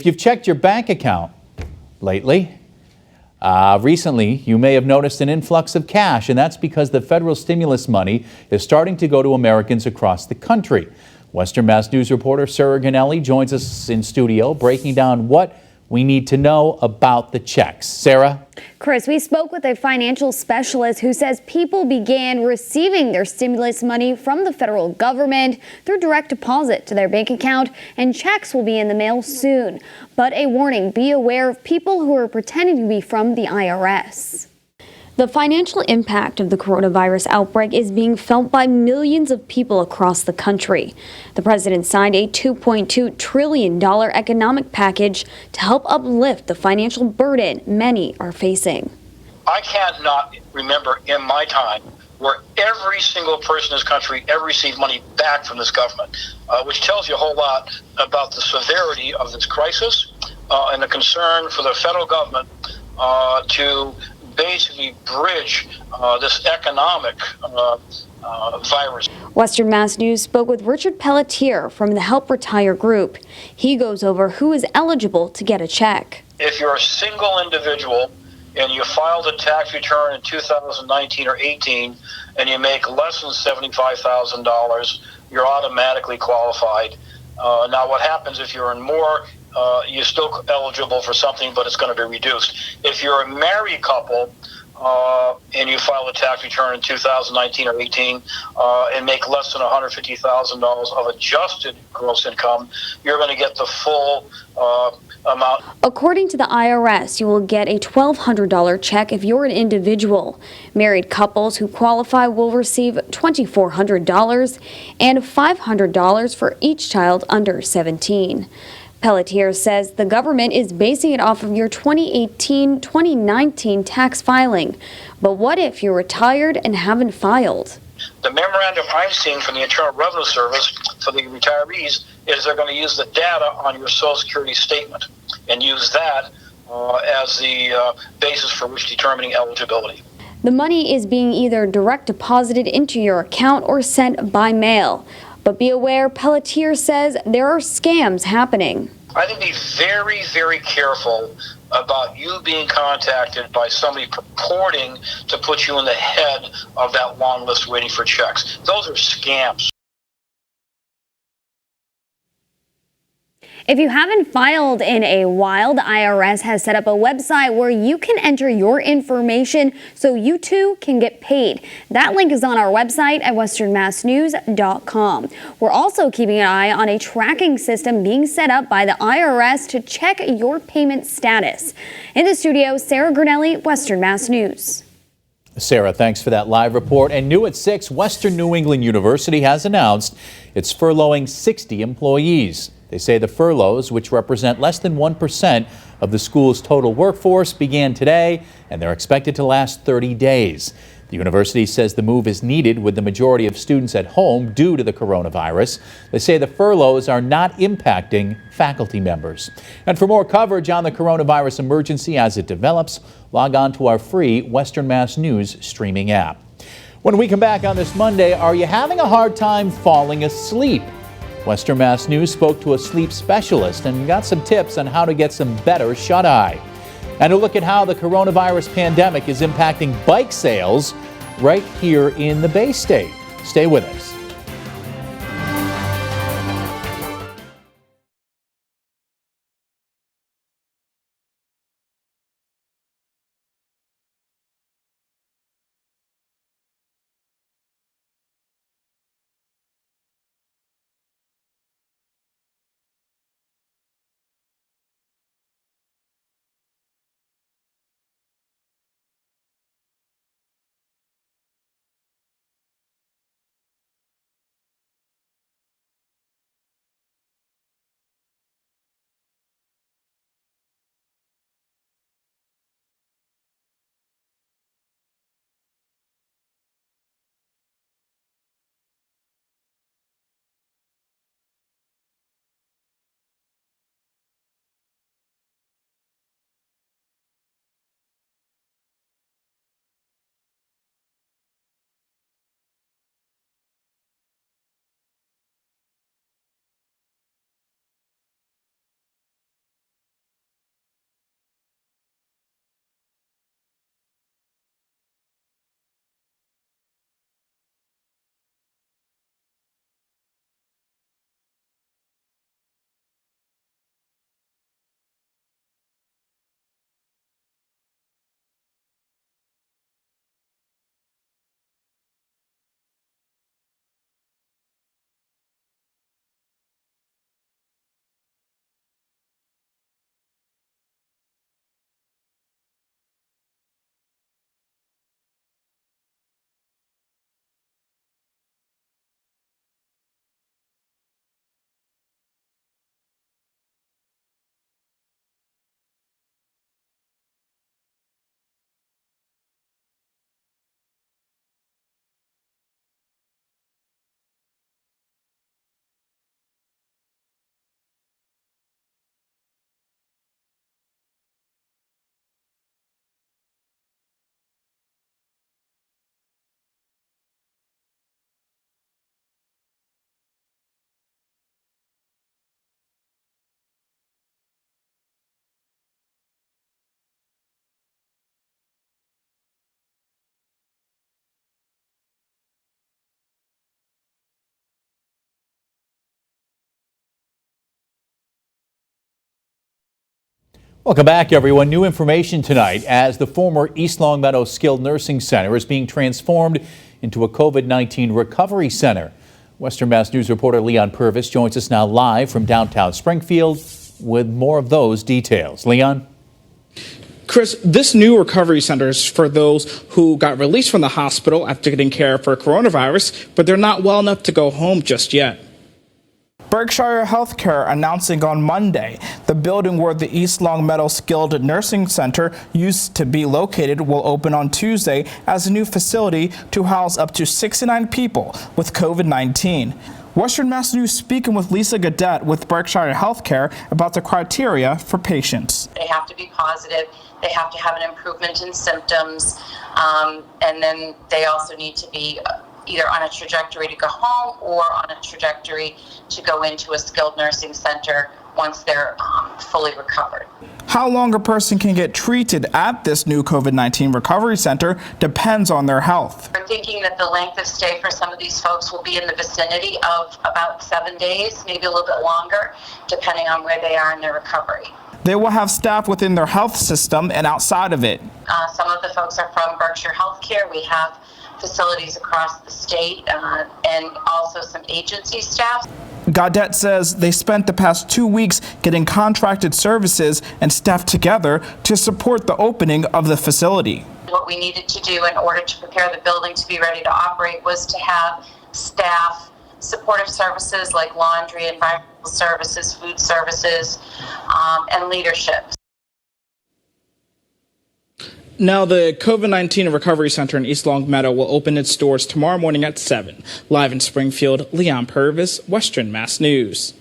If you've checked your bank account lately, recently, you may have noticed an influx of cash, and that's because the federal stimulus money is starting to go to Americans across the country. Western Mass News reporter Sarah Ganelli joins us in studio, breaking down what we need to know about the checks. Sarah? Chris, we spoke with a financial specialist who says people began receiving their stimulus money from the federal government through direct deposit to their bank account, and checks will be in the mail soon. But a warning, be aware of people who are pretending to be from the IRS. The financial impact of the coronavirus outbreak is being felt by millions of people across the country. The president signed a $2.2 trillion economic package to help uplift the financial burden many are facing. I can't not remember in my time where every single person in this country ever received money back from this government, which tells you a whole lot about the severity of this crisis and the concern for the federal government to basically bridge this economic virus. Western Mass News spoke with Richard Pelletier from the Help Retire group. He goes over who is eligible to get a check. If you're a single individual and you filed a tax return in 2019 or 18 and you make less than $75,000, you're automatically qualified. Now what happens if you're in more, you're still eligible for something, but it's going to be reduced. If you're a married couple and you file a tax return in 2019 or 18 and make less than $150,000 of adjusted gross income, you're going to get the full amount. According to the IRS, you will get a $1,200 check if you're an individual. Married couples who qualify will receive $2,400 and $500 for each child under 17. Pelletier says the government is basing it off of your 2018-2019 tax filing. But what if you're retired and haven't filed? The memorandum I'm seeing from the Internal Revenue Service for the retirees is they're going to use the data on your Social Security statement and use that as the basis for which determining eligibility. The money is being either direct deposited into your account or sent by mail. But be aware, Pelletier says there are scams happening. I think be very, very careful about you being contacted by somebody purporting to put you in the head of that long list waiting for checks. Those are scams. If you haven't filed in a while, the IRS has set up a website where you can enter your information so you too can get paid. That link is on our website at westernmassnews.com. We're also keeping an eye on a tracking system being set up by the IRS to check your payment status. In the studio, Sarah Ganelli, Western Mass News. Sarah, thanks for that live report. And new at 6, Western New England University has announced it's furloughing 60 employees. They say the furloughs, which represent less than 1% of the school's total workforce, began today, and they're expected to last 30 days. The university says the move is needed with the majority of students at home due to the coronavirus. They say the furloughs are not impacting faculty members. And for more coverage on the coronavirus emergency as it develops, log on to our free Western Mass News streaming app. When we come back on this Monday, are you having a hard time falling asleep? Western Mass News spoke to a sleep specialist and got some tips on how to get some better shut-eye. And a look at how the coronavirus pandemic is impacting bike sales right here in the Bay State. Stay with us. Welcome back, everyone. New information tonight as the former East Longmeadow Skilled Nursing Center is being transformed into a COVID-19 recovery center. Western Mass News reporter Leon Purvis joins us now live from downtown Springfield with more of those details. Leon? Chris, this new recovery center is for those who got released from the hospital after getting care for coronavirus, but they're not well enough to go home just yet. Berkshire Healthcare announcing on Monday the building where the East Longmeadow Skilled Nursing Center used to be located will open on Tuesday as a new facility to house up to 69 people with COVID-19. Western Mass News speaking with Lisa Gadet with Berkshire Healthcare about the criteria for patients. They have to be positive, they have to have an improvement in symptoms, and then they also need to be either on a trajectory to go home or on a trajectory to go into a skilled nursing center once they're fully recovered. How long a person can get treated at this new COVID-19 recovery center depends on their health. We're thinking that the length of stay for some of these folks will be in the vicinity of about 7 days, maybe a little bit longer, depending on where they are in their recovery. They will have staff within their health system and outside of it. Some of the folks are from Berkshire Healthcare. We have facilities across the state and also some agency staff. Gaudette says they spent the past 2 weeks getting contracted services and staff together to support the opening of the facility. What we needed to do in order to prepare the building to be ready to operate was to have staff, supportive services like laundry, environmental services, food services, and leadership. Now, the COVID-19 Recovery Center in East Longmeadow will open its doors tomorrow morning at 7. Live in Springfield, Leon Purvis, Western Mass News.